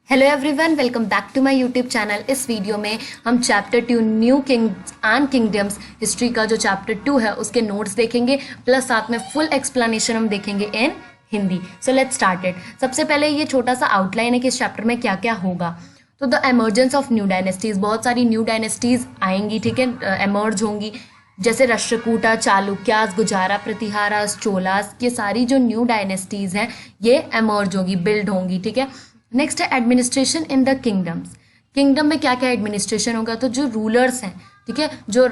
Hello everyone, welcome back to my YouTube channel. इस video में हम chapter 2 new kings and kingdoms history का जो चैप्टर 2 है उसके नोट्स देखेंगे, प्लस साथ में फुल एक्सप्लेनेशन हम देखेंगे in Hindi. So let's start it. सबसे पहले ये छोटा सा आउटलाइन है कि इस चैप्टर में क्या क्या होगा। तो the emergence of new dynasties, बहुत सारी न्यू डायनेस्टीज आएंगी, ठीक है, एमर्ज होंगी, जैसे राष्ट्रकूटा, चालुक्यास, गुजारा प्रतिहारास, चोलास, ये सारी जो न्यू डायनेस्टीज हैं ये एमर्ज होगी, बिल्ड होंगी, ठीक है। नेक्स्ट है administration in the kingdoms. Kingdom में क्या क्या एडमिनिस्ट्रेशन होगा, तो जो रूलर्स हैं, ठीक है, जो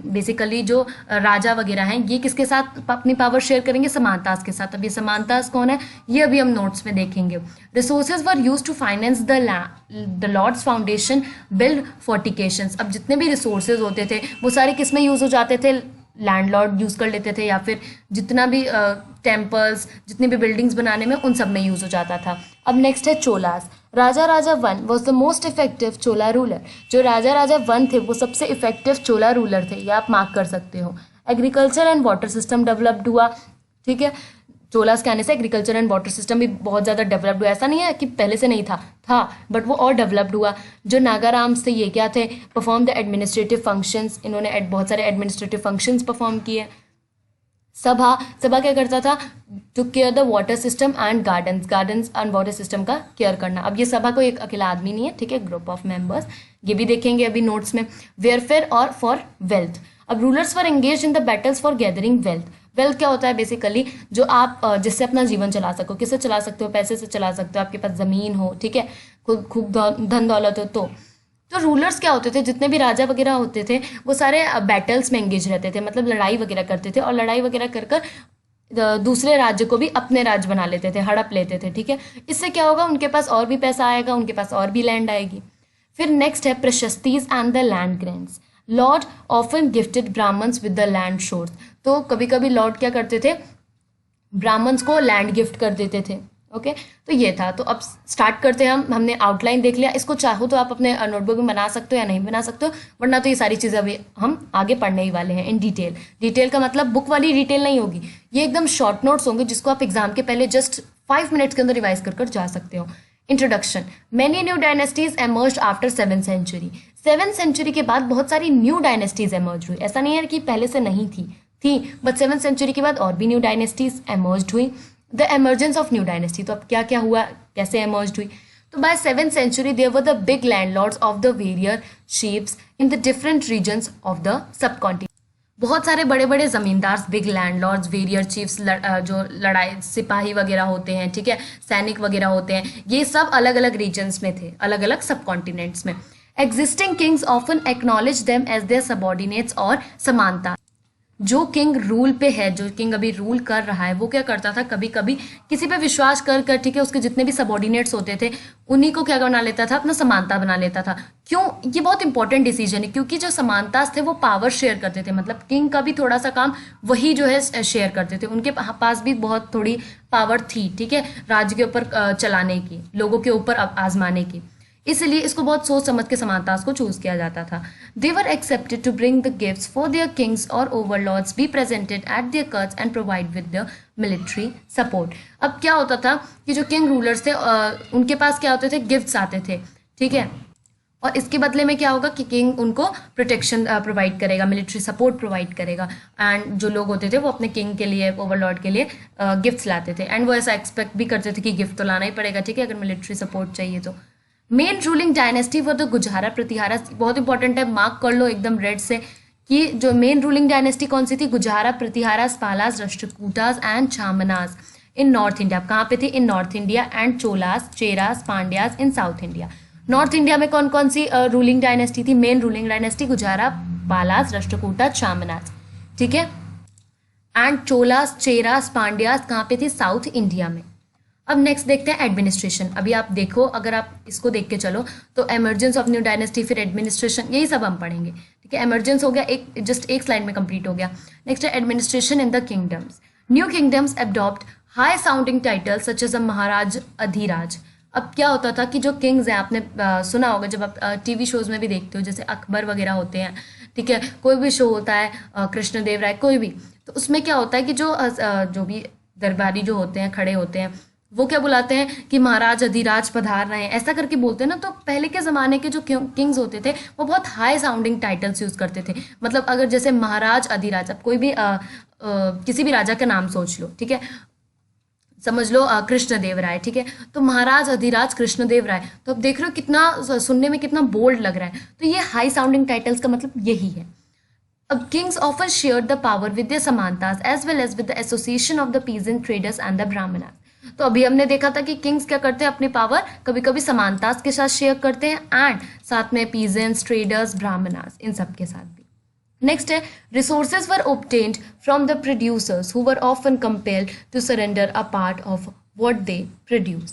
बेसिकली जो राजा वगैरह हैं, ये किसके साथ अपनी पावर शेयर करेंगे? समानतास के साथ। अब ये समानतास कौन है, ये अभी हम नोट्स में देखेंगे। Resources were used to finance the lords foundation, build fortifications. अब जितने भी रिसोर्सेज होते थे वो सारे किस में यूज हो जाते थे? लैंडलॉर्ड यूज़ कर लेते थे, या फिर जितना भी टेम्पल्स, जितनी भी बिल्डिंग्स बनाने में, उन सब में यूज़ हो जाता था। अब नेक्स्ट है Cholas. Raja Raja one was the most effective Chola ruler. जो राजा राजा वन थे वो सबसे इफेक्टिव चोला रूलर थे, ये आप मार्क कर सकते हो। Agriculture and water system developed हुआ, ठीक है। चोलास के आने से एग्रीकल्चर एंड वाटर सिस्टम भी बहुत ज़्यादा डेवलप्ड हुआ। ऐसा नहीं है कि पहले से नहीं था बट वो और डेवलप्ड हुआ। जो नागाराम्स थे ये क्या थे? Perform the administrative functions. इन्होंने बहुत सारे एडमिनिस्ट्रेटिव फंक्शंस परफॉर्म किए। सभा क्या करता था? To care the water system and gardens and water system का केयर करना। अब ये सभा कोई एक अकेला आदमी नहीं है, ठीक है, ग्रुप ऑफ मेंबर्स, ये भी देखेंगे अभी नोट्स में। वेयरफेयर और फॉर वेल्थ। अब rulers were engage in the battles for gathering wealth. Wealth क्या होता है? बेसिकली जो आप जिससे अपना जीवन चला सको। किससे चला सकते हो? पैसे से चला सकते हो, आपके पास ज़मीन हो, ठीक है, खूब धन दौलत हो। तो रूलर्स क्या होते थे? जितने भी राजा वगैरह होते थे वो सारे बैटल्स में एंगेज रहते थे, मतलब लड़ाई वगैरह करते थे, और लड़ाई वगैरह कर दूसरे राज्य को भी अपने राज्य बना लेते थे, हड़प लेते थे, ठीक है। इससे क्या होगा? उनके पास और भी पैसा आएगा, उनके पास और भी लैंड आएगी। फिर नेक्स्ट है prashastis and the land grants. Lord often gifted Brahmins with the land shores. तो कभी कभी लॉर्ड क्या करते थे? ब्राह्मण्स को लैंड गिफ्ट कर देते थे। ओके, तो ये था। तो अब स्टार्ट करते हैं हमने आउटलाइन देख लिया। इसको चाहो तो आप अपने नोटबुक में बना सकते हो या नहीं बना सकते हो, वरना तो ये सारी चीज़ें अभी हम आगे पढ़ने ही वाले हैं इन डिटेल का मतलब बुक वाली डिटेल नहीं होगी, ये एकदम शॉर्ट नोट्स होंगे जिसको आप एग्जाम के पहले जस्ट 5 मिनट्स के अंदर रिवाइज कर जा सकते हो। Introduction. Many new dynasties emerge after 7th century. 7th century के बाद बहुत सारी न्यू डायनेस्टीज एमर्ज हुई। ऐसा नहीं है कि पहले से नहीं थी बट 7th सेंचुरी के बाद और भी न्यू डायनेस्टीज एमर्ज हुई। The emergence of new dynasty. तो अब क्या क्या हुआ, कैसे एमर्ज हुई? तो by 7th century there were the big landlords of the warrior chiefs in the different regions of the subcontinent. बहुत सारे बड़े बड़े जमींदार, बिग लैंडलॉर्ड्स, वेरियर चीफ्स, जो लड़ाई सिपाही वगैरह होते हैं, ठीक है, सैनिक वगैरह होते हैं, ये सब अलग अलग रीजन्स में थे, अलग अलग सब कॉन्टिनेंट्स में। Existing kings often acknowledge them as their subordinates और समानता। जो किंग रूल पे है, जो किंग अभी रूल कर रहा है, वो क्या करता था? कभी कभी किसी पे विश्वास कर, ठीक है, उसके जितने भी सबॉर्डिनेट्स होते थे उन्हीं को क्या बना लेता था? अपना समानता बना लेता था। क्यों? ये बहुत इंपॉर्टेंट डिसीजन है, क्योंकि जो समानतास थे वो पावर शेयर करते थे, मतलब किंग का भी थोड़ा सा काम वही जो है शेयर करते थे, उनके पास भी बहुत थोड़ी पावर थी, ठीक है, राज्य के ऊपर चलाने की, लोगों के ऊपर आजमाने की। इसलिए इसको बहुत सोच समझ के समानतास को चूज किया जाता था। They were expected to bring the gifts for their kings और overlords, be presented at their courts and provide with the military support. अब क्या होता था कि जो किंग रूलर्स थे उनके पास क्या होते थे? गिफ्ट्स आते थे, ठीक है, और इसके बदले में क्या होगा कि किंग उनको प्रोटेक्शन प्रोवाइड करेगा, मिलिट्री सपोर्ट प्रोवाइड करेगा। एंड जो लोग होते थे वो अपने किंग के लिए, ओवरलॉर्ड के लिए गिफ्ट्स लाते थे, एंड वो ऐसा एक्सपेक्ट भी करते थे कि गिफ्ट तो लाना ही पड़ेगा, ठीक है, अगर मिलिट्री सपोर्ट चाहिए तो। Main ruling dynasty for the गुजारा प्रतिहारा, बहुत इंपॉर्टेंट है, मार्क कर लो एकदम रेड से, कि जो मेन रूलिंग डायनेस्टी कौन सी थी? Gurjara Pratiharas, Palas, Rashtrakutas and Chahamanas in north India. कहाँ पे थे? In north India. And Cholas, Cheras, Pandyas in south India. North India में कौन कौन सी रूलिंग डायनेस्टी थी? Main ruling dynasty Gurjara, Palas, Rashtrakuta, चामनास, ठीक है। एंड चोलास, चेरास, पांड्यास कहाँ पे थी? साउथ इंडिया में। अब नेक्स्ट देखते हैं एडमिनिस्ट्रेशन। अभी आप देखो, अगर आप इसको देख के चलो तो एमर्जेंस ऑफ न्यू डायनेस्टी, फिर एडमिनिस्ट्रेशन, यही सब हम पढ़ेंगे, ठीक है। एमर्जेंस हो गया, एक स्लाइड में कंप्लीट हो गया। नेक्स्ट है administration in the kingdoms. New kingdoms adopt high sounding titles such as a maharaj, adhiraj. अब क्या होता था कि जो किंग्स हैं, आपने सुना होगा जब आप टीवी शोज में भी देखते हो, जैसे अकबर वगैरह होते हैं, ठीक है, कोई भी शो होता है, कृष्णदेव राय, कोई भी, तो उसमें क्या होता है कि जो भी दरबारी जो होते हैं, खड़े होते हैं, वो क्या बुलाते हैं कि महाराज अधिराज पधार रहे हैं, ऐसा करके बोलते हैं ना। तो पहले के ज़माने के जो किंग्स होते थे वो बहुत हाई साउंडिंग टाइटल्स यूज़ करते थे। मतलब अगर जैसे महाराज अधिराज, अब कोई भी किसी भी राजा का नाम सोच लो, ठीक है, समझ लो कृष्णदेव राय, ठीक है, तो महाराज अधिराज कृष्णदेव राय, तो अब देख रहे हो कितना सुनने में कितना बोल्ड लग रहा है। तो ये हाई साउंडिंग टाइटल्स का मतलब यही है। अब kings often shared the power with their samantas as well as with the association of the peasant traders and the brahmanas. तो अभी हमने देखा था कि किंग्स क्या करते हैं, अपनी पावर कभी कभी समानतास के साथ शेयर करते हैं एंड साथ में पीजेंट्स, ट्रेडर्स, ब्राह्मणास, इन सब के साथ भी। नेक्स्ट है resources were obtained from the producers who were often compelled to surrender a part of what they produce.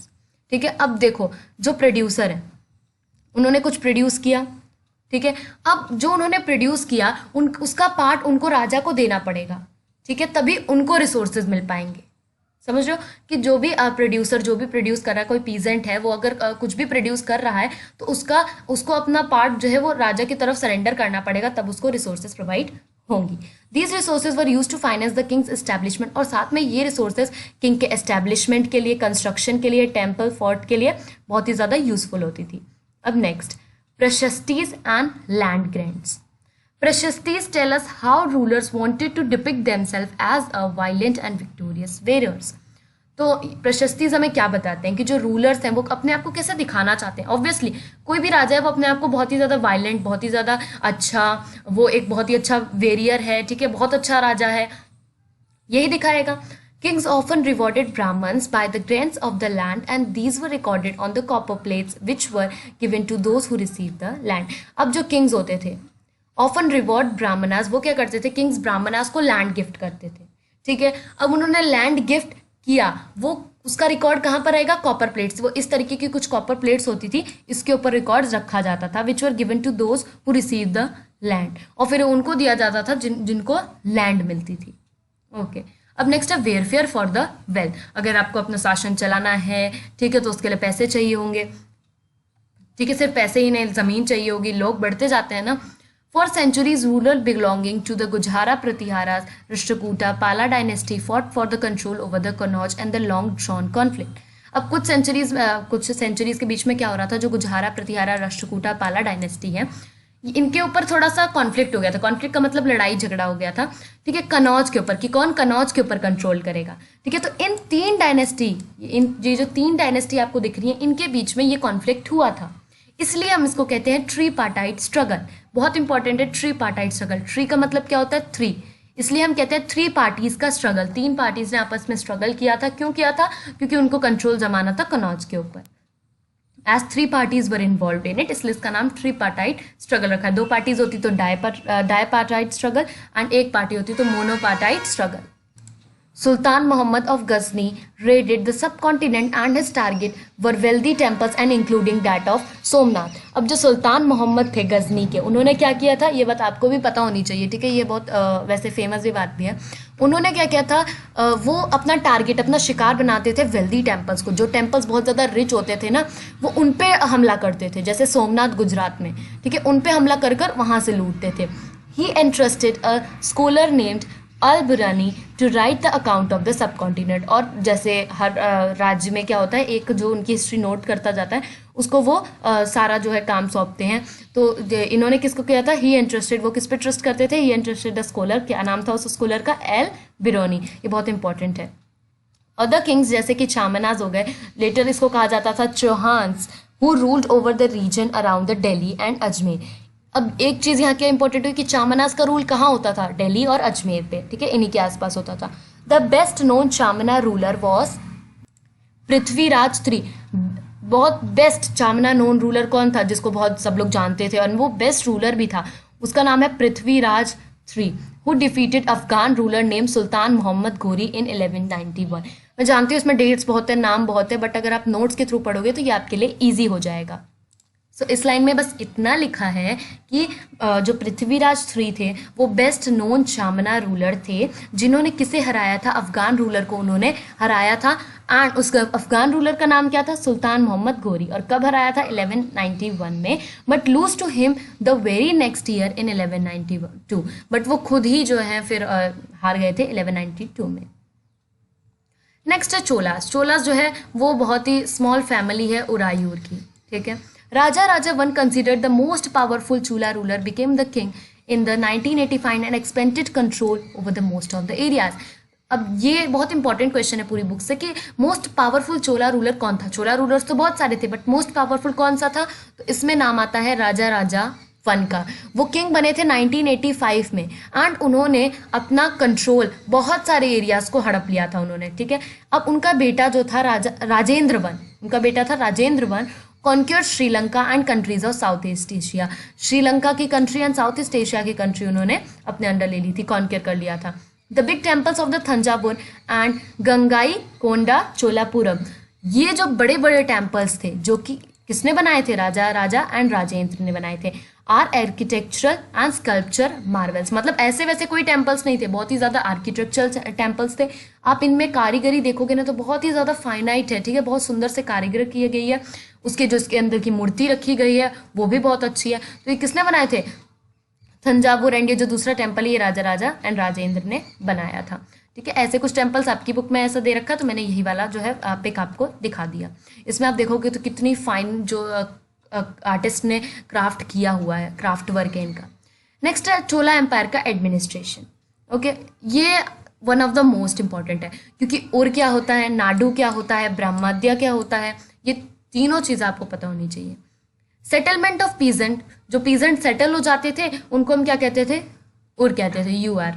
ठीक है, अब देखो जो प्रोड्यूसर है उन्होंने कुछ प्रोड्यूस किया, ठीक है, अब जो उन्होंने प्रोड्यूस किया उसका पार्ट उनको राजा को देना पड़ेगा, ठीक है, तभी उनको रिसोर्सेज मिल पाएंगे। समझ रहे हो कि जो भी प्रोड्यूसर जो भी प्रोड्यूस कर रहा है, कोई पीजेंट है वो अगर कुछ भी प्रोड्यूस कर रहा है तो उसको अपना पार्ट जो है वो राजा की तरफ सरेंडर करना पड़ेगा, तब उसको रिसोर्सेज प्रोवाइड होंगी। These resources were used to finance the king's establishment, और साथ में ये रिसोर्सेज किंग के एस्टेब्लिशमेंट के लिए, कंस्ट्रक्शन के लिए, टेम्पल फोर्ट के लिए बहुत ही ज़्यादा यूजफुल होती थी। अब next prashastis and land grants. Prashastis tell us how rulers wanted to depict themselves as a violent and victorious warriors. तो प्रशस्तिज हमें क्या बताते हैं कि जो रूलर्स हैं वो अपने आप को कैसे दिखाना चाहते हैं। ऑब्वियसली कोई भी राजा है वो अपने आप को बहुत ही ज़्यादा वायलेंट, बहुत ही ज़्यादा अच्छा, वो एक बहुत ही अच्छा वेरियर है, ठीक है, बहुत अच्छा राजा है, यही दिखाएगा। Kings often rewarded Brahmins by the grants of the land, and these were recorded on the copper plates which were given to those who received the land. अब जो किंग्स होते थे ऑफन रिवॉर्ड ब्राह्मणास, वो क्या करते थे, किंग्स ब्राह्मणास को land gift करते थे, ठीक है। अब उन्होंने लैंड गिफ्ट किया, वो उसका रिकॉर्ड कहाँ पर आएगा, कॉपर प्लेट्स। वो इस तरीके की कुछ कॉपर प्लेट्स होती थी, इसके ऊपर रिकॉर्ड्स रखा जाता था, which were given to those who receive the land, और फिर उनको दिया जाता था जिनको लैंड मिलती थी। ओके अब नेक्स्ट है वेलफेयर फॉर द वेल्थ। अगर आपको अपना शासन चलाना है, ठीक है, तो उसके लिए पैसे चाहिए होंगे, ठीक है, सिर्फ पैसे ही नहीं, ज़मीन चाहिए होगी, लोग बढ़ते जाते हैं ना। For centuries, rulers belonging to the Gujara Pratiharas, Rashtrakuta, Pala dynasty fought for the control over the Kannauj and the long-drawn conflict. अब कुछ सेंचुरीज के बीच में क्या हो रहा था, जो गुजहारा, प्रतिहारा, राष्ट्रकूटा, पाला डायनेस्टी है, इनके ऊपर थोड़ा सा कॉन्फ्लिक्ट हो गया था। कॉन्फ्लिक्ट का मतलब लड़ाई झगड़ा हो गया था, ठीक है, कनौज के ऊपर, कि कौन कनौज के ऊपर कंट्रोल करेगा, ठीक है। तो इन ये जो तीन डायनेस्टी आपको दिख रही है, इनके बीच में ये कॉन्फ्लिक्ट हुआ था, इसलिए हम इसको कहते हैं ट्री पार्टाइट स्ट्रगल। बहुत इंपॉर्टेंट है ट्री पार्टाइट स्ट्रगल। ट्री का मतलब क्या होता है, थ्री, इसलिए हम कहते हैं थ्री पार्टीज का स्ट्रगल। तीन पार्टीज ने आपस में स्ट्रगल किया था। क्यों किया था, क्योंकि उनको कंट्रोल जमाना था कनौज के ऊपर। As three parties were involve in it, इसलिए इसका नाम ट्री पार्टाइट स्ट्रगल रखा है। दो पार्टीज होती तो डायपार्टाइट स्ट्रगल, एंड एक पार्टी होती तो मोनोपार्टाइट struggle. Sultan Muhammad of Ghazni raided the subcontinent and his target were wealthy temples and including that of Somnath. अब जो सुल्तान मोहम्मद थे गजनी के, उन्होंने क्या किया था, ये बात आपको भी पता होनी चाहिए, ठीक है, ये बहुत वैसे फेमस भी बात भी है। उन्होंने क्या किया था, वो अपना टारगेट, अपना शिकार बनाते थे वेल्दी टेम्पल्स को। जो टेम्पल्स बहुत ज़्यादा रिच होते थे ना, वो उन पे हमला करते थे, जैसे सोमनाथ गुजरात में, ठीक है, उन पे हमला कर कर वहाँ से लूटते थे। He entrusted a scholar named Al Biruni to write the account of the subcontinent. और जैसे हर राज्य में क्या होता है, एक जो उनकी हिस्ट्री नोट करता जाता है, उसको वो सारा जो है काम सौंपते हैं। तो इन्होंने किसको किया था, ही इंटरेस्टेड, वो किस पे ट्रस्ट करते थे, ही इंटरेस्टेड द स्कॉलर। क्या नाम था उस स्कॉलर का, एल बिरोनी। ये बहुत इंपॉर्टेंट है। अदर किंग्स जैसे कि चामनाज हो गए, लेटर इसको कहा जाता था Chauhans, who ruled over the region around the Delhi and Ajmer. अब एक चीज़ यहाँ क्या इंपॉर्टेंट है कि चामनाज का रूल कहाँ होता था, दिल्ली और अजमेर पे, ठीक है, इन्हीं के आसपास होता था। The best known Chahamana ruler was Prithviraj three. बहुत बेस्ट चामना नोन रूलर कौन था, जिसको बहुत सब लोग जानते थे और वो बेस्ट रूलर भी था, उसका नाम है Prithviraj three, who defeated Afghan ruler name sultan Mohammad Ghori in 1191। मैं जानती हूँ इसमें डेट्स बहुत है, नाम बहुत है, बट अगर आप नोट्स के थ्रू पढ़ोगे तो ये आपके लिए ईजी हो जाएगा। सो इस लाइन में बस इतना लिखा है कि जो पृथ्वीराज थ्री थे वो बेस्ट नोन चामना रूलर थे, जिन्होंने किसे हराया था, अफगान रूलर को उन्होंने हराया था। एंड उस अफगान रूलर का नाम क्या था, सुल्तान मोहम्मद घोरी। और कब हराया था, 1191 में, but lose to him the very next year in 1192। But वो खुद ही जो है फिर हार गए थे 1192 में। नेक्स्ट है चोलास। चोलास जो है वो बहुत ही स्मॉल फैमिली है उरायूर की, ठीक है। Raja Raja one considered the most powerful Chola ruler became the king in the 1985 and expanded control over the most of the areas. अब ये बहुत इंपॉर्टेंट क्वेश्चन है पूरी बुक से कि मोस्ट पावरफुल चोला रूलर कौन था। चोला रूलर्स तो बहुत सारे थे बट मोस्ट पावरफुल कौन सा था, तो इसमें नाम आता है राजा राजा वन का। वो किंग बने थे 1985 में एंड उन्होंने अपना कंट्रोल बहुत सारे एरियाज को हड़प लिया था उन्होंने, ठीक है। अब उनका बेटा जो था राजेंद्र वन, उनका बेटा था Rajendra one, conquered Sri Lanka and countries of south east Asia. Sri Lanka की country and south east Asia की कंट्री उन्होंने अपने अंडर ले ली थी, कॉन्क्योर कर लिया था। The big temples of the Thanjavur and Gangai Konda Cholapuram, ये जो बड़े बड़े टेम्पल्स थे जो कि किसने बनाए थे, राजा राजा एंड राजेंद्र ने बनाए थे, are architectural and sculpture marvels. मतलब ऐसे वैसे कोई टेम्पल्स नहीं थे, बहुत ही ज़्यादा आर्किटेक्चरल टेम्पल्स थे। आप इनमें कारीगरी देखोगे ना तो बहुत ही ज़्यादा फाइनाइट है, ठीक है, बहुत सुंदर से कारीगर की गई है। उसके जो इसके अंदर की मूर्ति रखी गई है वो भी बहुत अच्छी है। तो ये किसने बनाए थे, थंजावुर एंड ये जो दूसरा टेम्पल है ये राजा राजा एंड राजेंद्र ने बनाया था, ठीक है। ऐसे कुछ टेम्पल्स आपकी बुक में ऐसा दे रखा है तो मैंने यही वाला जो है पिक आपको दिखा दिया। इसमें आप देखोगे तो कितनी फाइन जो आर्टिस्ट ने क्राफ्ट किया हुआ है, क्राफ्ट वर्क है इनका। नेक्स्ट है चोला एम्पायर का एडमिनिस्ट्रेशन, ओके। ये one of the most important है क्योंकि और क्या होता है, नाडू क्या होता है, ब्रह्मद्या क्या होता है, ये तीनों चीज़ आपको पता होनी चाहिए। सेटलमेंट ऑफ पीजेंट, जो पीजेंट सेटल हो जाते थे उनको हम क्या कहते थे, और कहते थे UR।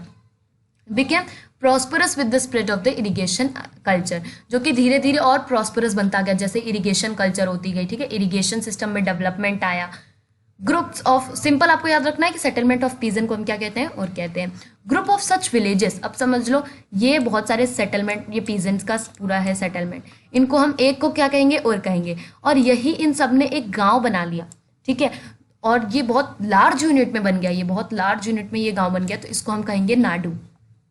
Became prosperous with the spread of the irrigation culture, जो कि धीरे धीरे और प्रॉस्परस बनता गया जैसे इरिगेशन कल्चर होती गई, ठीक है। इरिगेशन सिस्टम में डेवलपमेंट आया। ग्रुप्स ऑफ, सिंपल आपको याद रखना है कि सेटलमेंट ऑफ पीजेंट को हम क्या कहते हैं, और कहते हैं। ग्रुप ऑफ सच विलेजेस, अब समझ लो ये बहुत सारे सेटलमेंट, ये पीजेंट्स का पूरा है सेटलमेंट, इनको हम एक को क्या कहेंगे, और कहेंगे। और यही इन सब ने एक गाँव बना लिया, ठीक है। और ये बहुत लार्ज यूनिट में बन गया, ये बहुत लार्ज यूनिट में ये गाँव बन गया, तो इसको हम कहेंगे नाडू।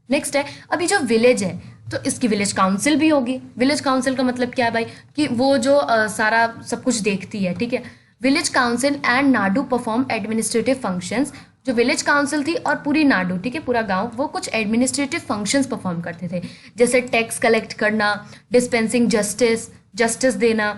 नेक्स्ट है अभी जो विलेज है तो इसकी विलेज काउंसिल भी होगी। विलेज काउंसिल का मतलब क्या है भाई, कि वो जो सारा सब कुछ देखती है, ठीक है। Village council and Nadu perform administrative functions, जो विलेज काउंसिल थी और पूरी नाडू, ठीक है, पूरा गांव, वो कुछ एडमिनिस्ट्रेटिव फंक्शंस परफॉर्म करते थे, जैसे टैक्स कलेक्ट करना, डिस्पेंसिंग जस्टिस देना,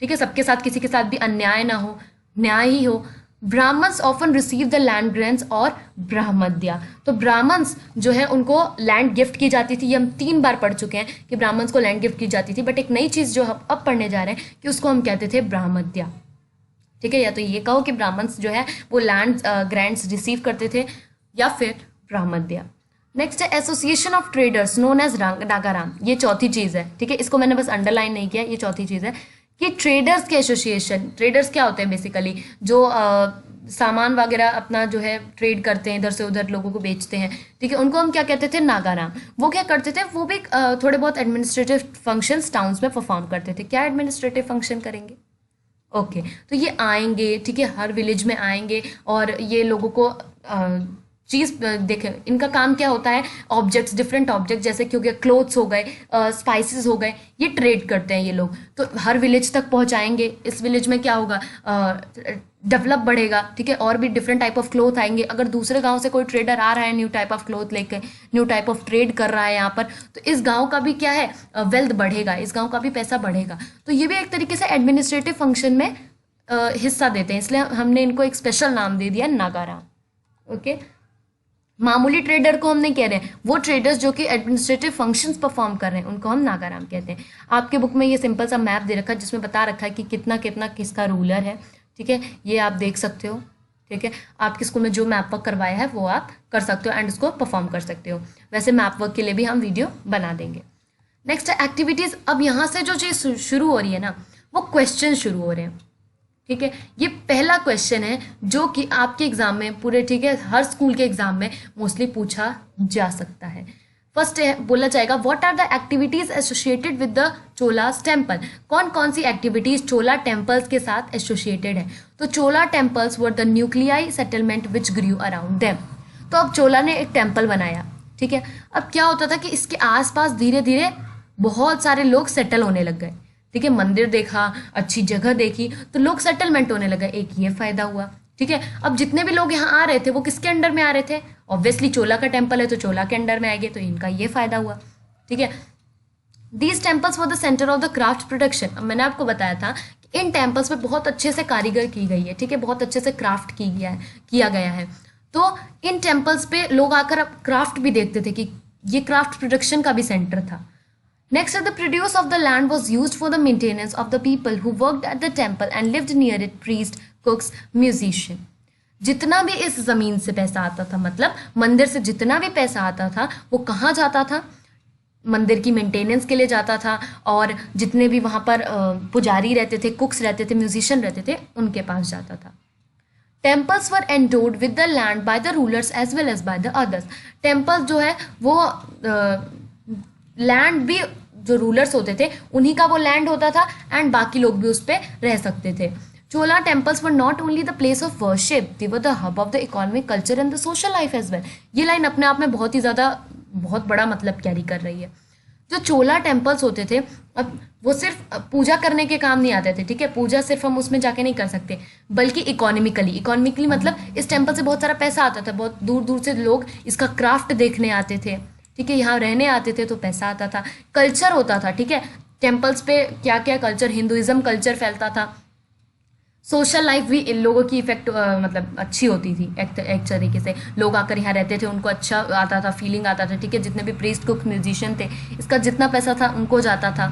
ठीक है, सबके साथ किसी के साथ भी अन्याय ना हो, न्याय ही हो। Brahmins often receive the land grants और ब्राह्मद्या, तो ब्राह्मण्स जो है उनको लैंड गिफ्ट की जाती थी। ये हम 3 बार पढ़ चुके हैं कि ब्राह्मण्स को लैंड गिफ्ट की जाती थी, बट एक नई चीज़ जो हम अब पढ़ने जा रहे हैं कि उसको हम कहते थे ब्राह्मद्या, ठीक है। या तो ये कहो कि ब्राह्मण्स जो है वो लैंड ग्रांट्स रिसीव करते थे, या फिर ब्राह्मद्या। नेक्स्ट है association of traders known as nagaram, ये चौथी चीज़ है, ठीक है। इसको मैंने बस अंडरलाइन नहीं किया, ये चौथी चीज़ है कि ट्रेडर्स के एसोसिएशन। ट्रेडर्स क्या होते हैं बेसिकली, जो सामान वगैरह अपना जो है ट्रेड करते हैं, इधर से उधर लोगों को बेचते हैं, ठीक है, उनको हम क्या कहते थे, नागाराम। वो क्या करते थे, वो भी थोड़े बहुत एडमिनिस्ट्रेटिव फंक्शंस टाउन्स में परफॉर्म करते थे। क्या एडमिनिस्ट्रेटिव फंक्शन करेंगे, ओके, तो ये आएंगे, ठीक है, हर विलेज में आएंगे और ये लोगों को चीज़ देखें, इनका काम क्या होता है, ऑब्जेक्ट्स, डिफरेंट ऑब्जेक्ट, जैसे क्योंकि क्लोथ्स हो गए, स्पाइसेस हो गए, ये ट्रेड करते हैं ये लोग, तो हर विलेज तक पहुंचाएंगे। इस विलेज में क्या होगा, डेवलप बढ़ेगा, ठीक है, और भी डिफरेंट टाइप ऑफ क्लोथ आएंगे। अगर दूसरे गांव से कोई ट्रेडर आ रहा है न्यू टाइप ऑफ क्लोथ लेके, न्यू टाइप ऑफ ट्रेड कर रहा है यहाँ पर, तो इस गांव का भी क्या है, वेल्थ बढ़ेगा, इस गांव का भी पैसा बढ़ेगा। तो ये भी एक तरीके से एडमिनिस्ट्रेटिव फंक्शन में हिस्सा देते हैं, इसलिए हमने इनको एक स्पेशल नाम दे दिया नागाराम, ओके। मामूली ट्रेडर को हम नहीं कह रहे हैं, वो ट्रेडर्स जो कि एडमिनिस्ट्रेटिव फंक्शंस परफॉर्म कर रहे हैं उनको हम नागाराम कहते हैं। आपके बुक में ये सिंपल सा मैप दे रखा है जिसमें बता रखा है कि कितना कितना किसका रूलर है, ठीक है, ये आप देख सकते हो, ठीक है। आपके स्कूल में जो मैप वर्क करवाया है वो आप कर सकते हो एंड उसको परफॉर्म कर सकते हो। वैसे मैप वर्क के लिए भी हम वीडियो बना देंगे। नेक्स्ट है एक्टिविटीज़। अब यहाँ से जो चीज़ शुरू हो रही है ना, वो क्वेश्चन शुरू हो रहे हैं, ठीक है। ये पहला क्वेश्चन है जो कि आपके एग्जाम में पूरे, ठीक है, हर स्कूल के एग्जाम में मोस्टली पूछा जा सकता है। फर्स्ट है, बोला जाएगा what are the activities associated with the Cholas temple, कौन कौन सी एक्टिविटीज चोला टेम्पल्स के साथ एसोसिएटेड है। तो Chola temples were the nuclei settlement which grew around them. तो अब चोला ने एक टेम्पल बनाया, ठीक है। अब क्या होता था कि इसके आसपास धीरे धीरे बहुत सारे लोग सेटल होने लग गए, ठीक है, मंदिर देखा, अच्छी जगह देखी, तो लोग सेटलमेंट होने लगे, एक ये फायदा हुआ, ठीक है। अब जितने भी लोग यहाँ आ रहे थे वो किसके अंडर में आ रहे थे, ऑब्वियसली चोला का टेम्पल है तो चोला के अंडर में आएंगे, तो इनका ये फायदा हुआ, ठीक है। These temples were the centre of the craft production. अब मैंने आपको बताया था कि इन टेम्पल्स पे बहुत अच्छे से कारीगर की गई है, ठीक है, बहुत अच्छे से क्राफ्ट किया गया है। तो इन टेम्पल्स पे लोग आकर अब क्राफ्ट भी देखते थे कि ये क्राफ्ट प्रोडक्शन का भी सेंटर था। Next, the produce of the land was use for the maintenance of the people who worked at the temple and lived near it, priest, कुक्स, musician. जितना भी इस जमीन से पैसा आता था, मतलब मंदिर से जितना भी पैसा आता था वो कहाँ जाता था? मंदिर की मेंटेनेंस के लिए जाता था, और जितने भी वहाँ पर पुजारी रहते थे, कुक्स रहते थे, म्यूजिशियन रहते थे, उनके पास जाता था। Temples were endowed with the land by the rulers as well as by the others. Temple जो है वो लैंड भी जो रूलर्स होते थे उन्हीं का वो लैंड होता था, एंड बाकी लोग भी उस पर रह सकते थे। Chola temples were not only the place of worship, they were the hub of the economic, culture and the social life as well. ये लाइन अपने आप में बहुत ही ज़्यादा बहुत बड़ा मतलब कैरी कर रही है। जो चोला टेम्पल्स होते थे, अब वो सिर्फ पूजा करने के काम नहीं आते थे, ठीक है, पूजा सिर्फ हम उसमें जाके नहीं कर सकते, बल्कि इकोनॉमिकली मतलब इस टेम्पल से बहुत सारा पैसा आता था, बहुत दूर दूर से लोग इसका क्राफ्ट देखने आते थे, ठीक है, यहाँ रहने आते थे तो पैसा आता था। कल्चर होता था, ठीक है, टेम्पल्स पे क्या क्या कल्चर, हिंदुइज्म कल्चर फैलता था। सोशल लाइफ भी इन लोगों की इफेक्ट मतलब अच्छी होती थी, एक तरीके से लोग आकर यहाँ रहते थे, उनको अच्छा आता था, फीलिंग आता था, ठीक है, जितने भी प्रीस्ट, कुक, म्यूजिशियन थे, इसका जितना पैसा था उनको जाता था।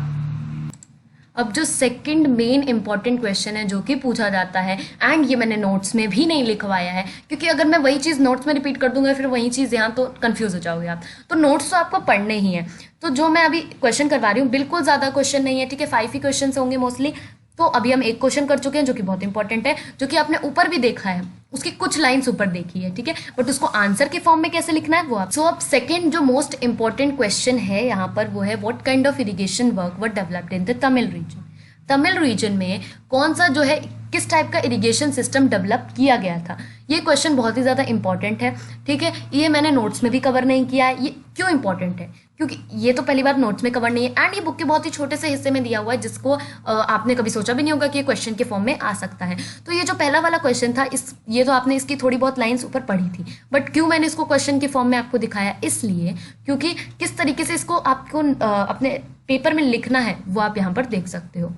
अब जो सेकंड मेन इंपॉर्टेंट क्वेश्चन है जो कि पूछा जाता है, एंड ये मैंने नोट्स में भी नहीं लिखवाया है, क्योंकि अगर मैं वही चीज़ नोट्स में रिपीट कर दूंगा फिर वही चीज़ यहाँ तो कंफ्यूज हो जाओगे आप, तो नोट्स तो आपको पढ़ने ही हैं। तो जो मैं अभी क्वेश्चन करवा रही हूँ बिल्कुल ज़्यादा क्वेश्चन नहीं है, ठीक है, 5 ही क्वेश्चन होंगे मोस्टली। तो अभी हम एक क्वेश्चन कर चुके हैं जो कि बहुत इंपॉर्टेंट है, जो कि आपने ऊपर भी देखा है, उसकी कुछ लाइंस ऊपर देखी है, ठीक है, बट उसको आंसर के फॉर्म में कैसे लिखना है वो आप। सो अब सेकंड जो मोस्ट इंपॉर्टेंट क्वेश्चन है यहाँ पर वो है, what kind of irrigation work were developed in the Tamil region. Tamil region में कौन सा जो है किस टाइप का इरिगेशन सिस्टम डेवलप किया गया था, ये क्वेश्चन बहुत ही ज़्यादा इंपॉर्टेंट है, ठीक है। ये मैंने नोट्स में भी कवर नहीं किया है। ये क्यों इंपॉर्टेंट है? क्योंकि ये तो पहली बार नोट्स में कवर नहीं है, एंड ये बुक के बहुत ही छोटे से हिस्से में दिया हुआ है, जिसको आपने कभी सोचा भी नहीं होगा कि ये क्वेश्चन के फॉर्म में आ सकता है। तो ये जो पहला वाला क्वेश्चन था, ये तो आपने इसकी थोड़ी बहुत लाइन्स ऊपर पढ़ी थी, बट क्यों मैंने इसको क्वेश्चन के फॉर्म में आपको दिखाया, इसलिए क्योंकि किस तरीके से इसको आपको अपने पेपर में लिखना है वो आप यहाँ पर देख सकते हो,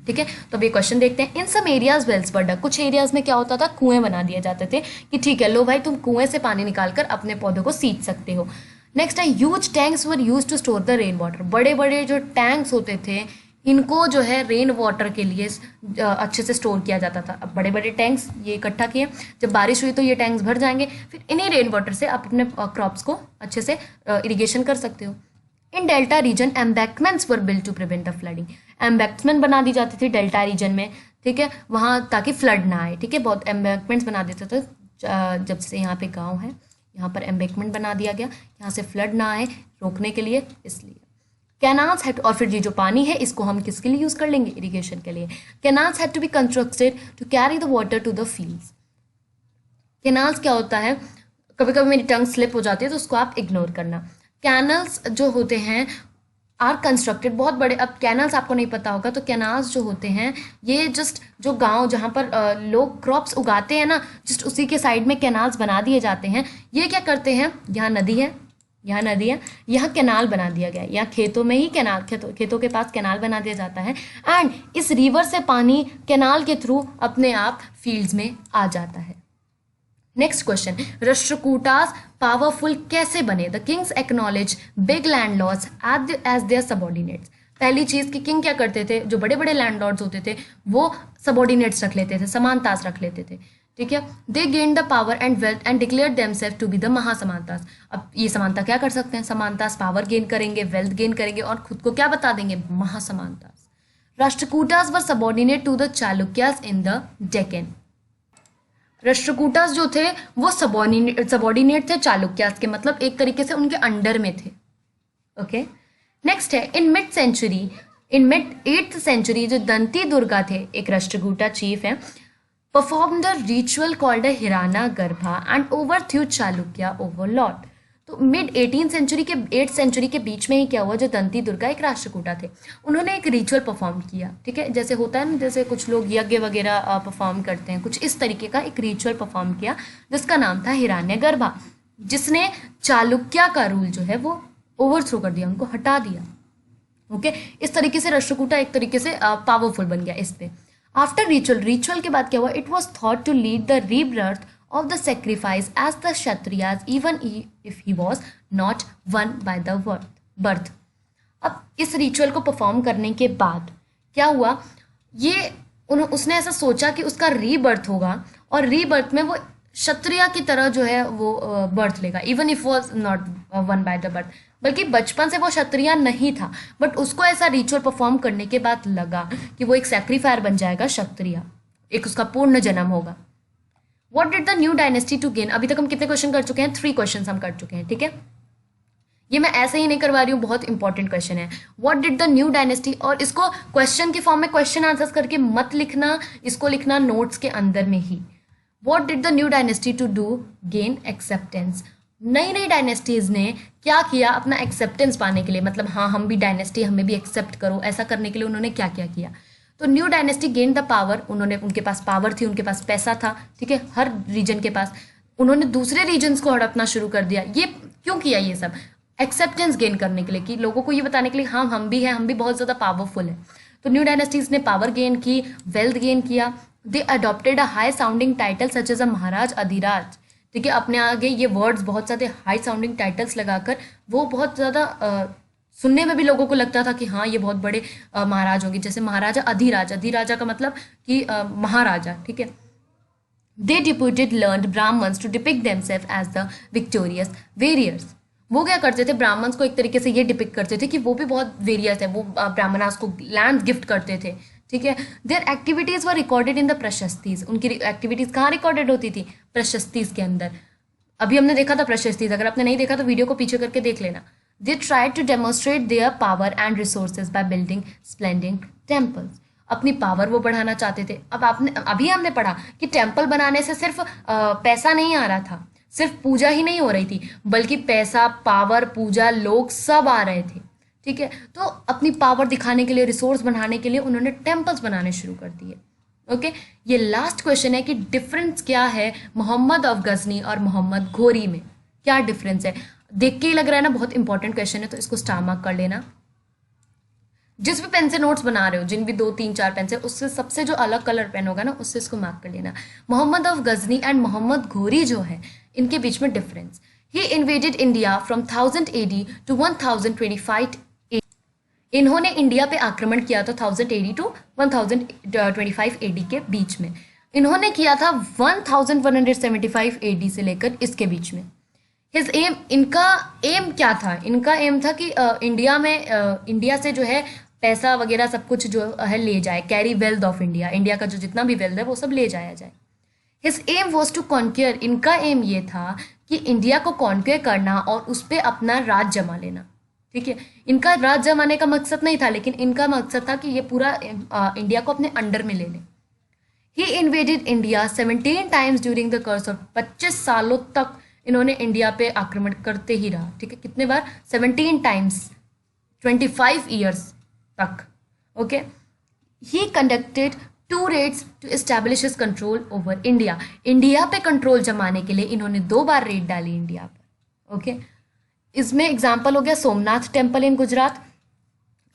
ठीक है। तो अब ये क्वेश्चन देखते हैं। इन सम एरियाज वेल्स वर डग, कुछ एरियाज में क्या होता था, कुएं बना दिए जाते थे कि ठीक है लो भाई तुम कुएं से पानी निकाल कर अपने पौधों को सींच सकते हो। नेक्स्ट है, huge tanks were used to store the rain water, बड़े बड़े जो टैंक्स होते थे इनको जो है रेन वाटर के लिए अच्छे से स्टोर किया जाता था। अब बड़े बड़े टैंक्स ये इकट्ठा किए, जब बारिश हुई तो ये टैंक्स भर जाएंगे, फिर इन्हीं रेन वाटर से आप अपने क्रॉप्स को अच्छे से इरिगेशन कर सकते हो। In delta region embankments were built to prevent the flooding, embankment बना दी जाती थी डेल्टा रीजन में, ठीक है, वहाँ ताकि फ्लड ना आए, ठीक है, बहुत एम्बैंकमेंट्स बना देते थे। जब से यहाँ पे गांव है यहाँ पर एम्बैंकमेंट बना दिया गया, यहाँ से फ्लड ना आए रोकने के लिए, इसलिए। कैनाल्स हैड, और फिर ये जो पानी है इसको हम किसके लिए यूज़ कर लेंगे, इरिगेशन के लिए। Canals had to be constructed to carry the water to the fields. Canals क्या होता है, कभी कभी मेरी टंग स्लिप हो जाती है तो उसको आप इग्नोर करना। कैनल्स जो होते हैं आर कंस्ट्रक्टेड, बहुत बड़े, अब कैनल्स आपको नहीं पता होगा तो कैनाल्स जो होते हैं ये जस्ट जो गांव जहाँ पर लोग क्रॉप्स उगाते हैं ना, जस्ट उसी के साइड में कैनाल्स बना दिए जाते हैं। ये क्या करते हैं, यहाँ नदी है, यहाँ नदी है, यहाँ कैनाल बना दिया गया है, यहाँ खेतों में ही कैनाल, खेतों के पास कैनाल बना दिया जाता है, एंड इस रिवर से पानी कैनाल के थ्रू अपने आप फील्ड्स में आ जाता है। नेक्स्ट क्वेश्चन, राष्ट्रकूटास पावरफुल कैसे बने? The kings acknowledge big landlords as their subordinates. पहली चीज कि किंग क्या करते थे, जो बड़े बड़े लैंडलॉर्ड्स होते थे वो सबऑर्डिनेट्स रख लेते थे, समानतास रख लेते थे, ठीक है। They gain the power and wealth and declare themselves to be the mahasamantas. अब ये समानता क्या कर सकते हैं, समानतास पावर गेन करेंगे, वेल्थ गेन करेंगे और खुद को क्या बता देंगे, mahasamantas. Rashtrakutas were subordinate to the Chalukyas in the Deccan. Rashtrakutas जो थे वो सबॉर्डिनेट थे चालुक्यास के, मतलब एक तरीके से उनके अंडर में थे, ओके। नेक्स्ट है, इन मिड 8th सेंचुरी जो दंती दुर्गा थे, एक राष्ट्रकूटा चीफ है, perform the ritual called hiranya garbha and overthrew Chalukya overlord. तो मिड 18th सेंचुरी के 8th सेंचुरी के बीच में ही क्या हुआ, जो दंती दुर्गा एक राष्ट्रकूटा थे, उन्होंने एक रिचुअल परफॉर्म किया, ठीक है, जैसे होता है ना, जैसे कुछ लोग यज्ञ वगैरह परफॉर्म करते हैं, कुछ इस तरीके का एक रिचुअल परफॉर्म किया जिसका नाम था हिरण्यगर्भा, जिसने चालुक्या का रूल जो है वो ओवरथ्रो कर दिया, उनको हटा दिया, ओके इस तरीके से राष्ट्रकूटा एक तरीके से पावरफुल बन गया इस पे। आफ्टर रिचुअल के बाद क्या हुआ, it was thought to lead the rebirth of the sacrifice as the Kshatriyas even if he was not one by the birth. अब इस रिचुअल को परफॉर्म करने के बाद क्या हुआ, ये उसने ऐसा सोचा कि उसका रीबर्थ होगा और रीबर्थ में वो क्षत्रिय की तरह जो है वो बर्थ लेगा, even if was not one by the birth. बल्कि बचपन से वो क्षत्रिय नहीं था, बट उसको ऐसा रिचुअल परफॉर्म करने के बाद लगा कि वो एक सैक्रिफायर बन जाएगा क्षत्रिय, एक उसका पूर्ण जन्म होगा। What did the new dynasty to gain, अभी तक हम कितने क्वेश्चन कर चुके हैं, 3 क्वेश्चन हम कर चुके हैं, ठीक है। ये मैं ऐसे ही नहीं करवा रही हूँ, बहुत इंपॉर्टेंट क्वेश्चन है। What did the new dynasty, और इसको क्वेश्चन के फॉर्म में क्वेश्चन आंसर्स करके मत लिखना, इसको लिखना नोट्स के अंदर में ही। What did the new dynasty to do gain acceptance, नई नई डायनेस्टीज ने क्या किया अपना एक्सेप्टेंस पाने के लिए, मतलब हाँ हम भी डायनेस्टी, हमें भी एक्सेप्ट करो, ऐसा करने के लिए उन्होंने क्या क्या किया। तो new dynasty gain the power, उन्होंने, उनके पास पावर थी, उनके पास पैसा था, ठीक है, हर रीजन के पास, उन्होंने दूसरे रीजन्स को हड़पना शुरू कर दिया। ये क्यों किया, ये सब एक्सेप्टेंस गेन करने के लिए, कि लोगों को ये बताने के लिए हाँ हम भी हैं, हम भी बहुत ज़्यादा पावरफुल है। तो न्यू डायनेस्टीज ने पावर गेन की, वेल्थ गेन किया। They adopted a high sounding title such as a maharaj adhiraj, ठीक है, अपने आगे ये वर्ड्स बहुत ज़्यादा हाई साउंडिंग टाइटल्स लगाकर वो बहुत ज़्यादा सुनने में भी लोगों को लगता था कि हाँ ये बहुत बड़े महाराज होंगे, जैसे महाराजा अधिराज, अधिराजा का मतलब कि महाराजा, ठीक है। They deputed learned Brahmins to depict themselves as the victorious warriors, वो क्या करते थे, ब्राह्मण्स को एक तरीके से ये डिपिक्ट करते थे कि वो भी बहुत वेरियस है, वो ब्राह्मणास को लैंड गिफ्ट करते थे, ठीक है। Their activities were recorded in the prashastis, उनकी एक्टिविटीज़ कहाँ रिकॉर्डेड होती थी, प्रशस्तीज के अंदर। अभी हमने देखा था प्रशस्तीज, अगर आपने नहीं देखा तो वीडियो को पीछे करके देख लेना। They tried to demonstrate their power and resources by building splendid temples, अपनी पावर वो बढ़ाना चाहते थे। अब अभी हमने पढ़ा कि टेम्पल बनाने से सिर्फ पैसा नहीं आ रहा था, सिर्फ पूजा ही नहीं हो रही थी, बल्कि पैसा, पावर, पूजा, लोग सब आ रहे थे, ठीक है। तो अपनी पावर दिखाने के लिए, रिसोर्स बढ़ाने के लिए उन्होंने टेम्पल्स बनाने शुरू कर दिए। ओके, ये लास्ट क्वेश्चन है कि डिफरेंस क्या है मोहम्मद ऑफ गजनी और मोहम्मद घोरी में, क्या डिफरेंस है। देख के ही लग रहा है ना बहुत इंपॉर्टेंट क्वेश्चन है, तो इसको स्टार मार्क कर लेना। जिस भी पेन से नोट्स बना रहे हो, जिन भी 2, 3, 4 पेन से, उससे सबसे जो अलग कलर पेन होगा ना उससे इसको मार्क कर लेना। मोहम्मद ऑफ गजनी एंड मोहम्मद घोरी जो है, इनके बीच में difference. He invaded India from 1000 AD to 1025 AD, इन्होंने इंडिया पे आक्रमण किया था 1000 AD टू 1025 AD के बीच में। इन्होंने किया था 1175 AD से लेकर इसके बीच में। हिज एम, इनका एम क्या था, इनका एम था कि इंडिया में इंडिया से जो है पैसा वगैरह सब कुछ जो है ले जाए, carry wealth of India, India का जो जितना भी वेल्थ है वो सब ले जाया जाए। His aim was to conquer, इनका एम ये था कि इंडिया को कॉन्क्यूर करना और उस पर अपना राज जमा लेना, ठीक है। इनका राज जमाने का मकसद नहीं था, लेकिन इनका मकसद था कि ये पूरा इंडिया को अपने अंडर में ले लें। He invaded India 17 times during the course of, 25 सालों तक इन्होंने इंडिया पे आक्रमण करते ही रहा, ठीक है। कितने बार, 17 टाइम्स, 25 ईयर्स तक, okay. He conducted 2 raids to establish his control over India, India पे कंट्रोल जमाने के लिए इन्होंने 2 बार रेड डाली इंडिया पर, ओके। इसमें एग्जाम्पल हो गया सोमनाथ टेम्पल इन गुजरात।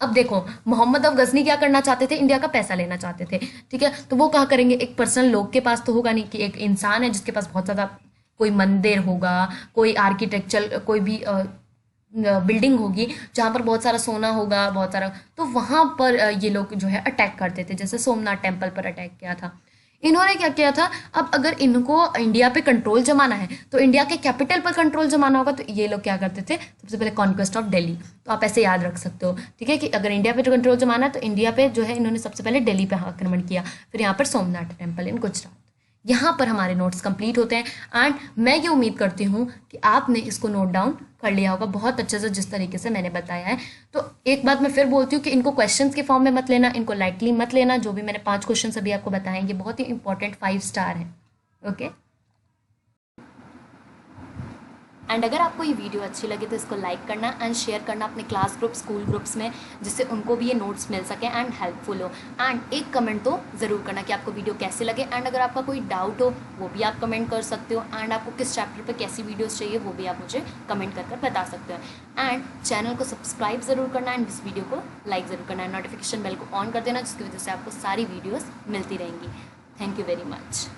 अब देखो, मोहम्मद ऑफ गजनी क्या करना चाहते थे, इंडिया का पैसा लेना चाहते थे, ठीक है। तो वो कहाँ करेंगे, एक पर्सनल लोग के पास तो होगा नहीं कि एक इंसान है जिसके पास बहुत ज़्यादा कोई मंदिर होगा, कोई आर्किटेक्चर, कोई भी बिल्डिंग होगी जहाँ पर बहुत सारा सोना होगा, बहुत सारा, तो वहाँ पर ये लोग जो है अटैक करते थे, जैसे सोमनाथ टेम्पल पर अटैक किया था। इन्होंने क्या किया था, अब अगर इनको इंडिया पे कंट्रोल जमाना है तो इंडिया के कैपिटल पर कंट्रोल जमाना होगा, तो ये लोग क्या करते थे, सबसे पहले कॉन्क्वेस्ट ऑफ दिल्ली, तो आप ऐसे याद रख सकते हो, ठीक है, कि अगर इंडिया पे कंट्रोल जमाना है तो इंडिया पे जो है इन्होंने सबसे पहले दिल्ली पे आक्रमण किया, फिर यहाँ पर सोमनाथ टेम्पल इन गुजरात। यहाँ पर हमारे नोट्स कंप्लीट होते हैं एंड मैं ये उम्मीद करती हूँ कि आपने इसको नोट डाउन कर लिया होगा बहुत अच्छे से, जिस तरीके से मैंने बताया है। तो एक बात मैं फिर बोलती हूँ कि इनको क्वेश्चंस के फॉर्म में मत लेना, इनको लाइटली मत लेना। जो भी मैंने 5 क्वेश्चन अभी आपको बताए ये बहुत ही इंपॉर्टेंट 5 स्टार है, ओके। एंड अगर आपको ये वीडियो अच्छी लगे तो इसको लाइक करना एंड शेयर करना अपने क्लास ग्रुप, स्कूल ग्रुप्स में, जिससे उनको भी ये नोट्स मिल सके एंड हेल्पफुल हो। एंड एक कमेंट तो ज़रूर करना कि आपको वीडियो कैसे लगे, एंड अगर आपका कोई डाउट हो वो भी आप कमेंट कर सकते हो, एंड आपको किस चैप्टर पे कैसी वीडियोस चाहिए वो भी आप मुझे कमेंट कर बता सकते हो। एंड चैनल को सब्सक्राइब ज़रूर करना एंड इस वीडियो को लाइक ज़रूर करना एंड नोटिफिकेशन बेल को ऑन कर देना, जिसकी वजह से आपको सारी वीडियोज़ मिलती रहेंगी। Thank you very much.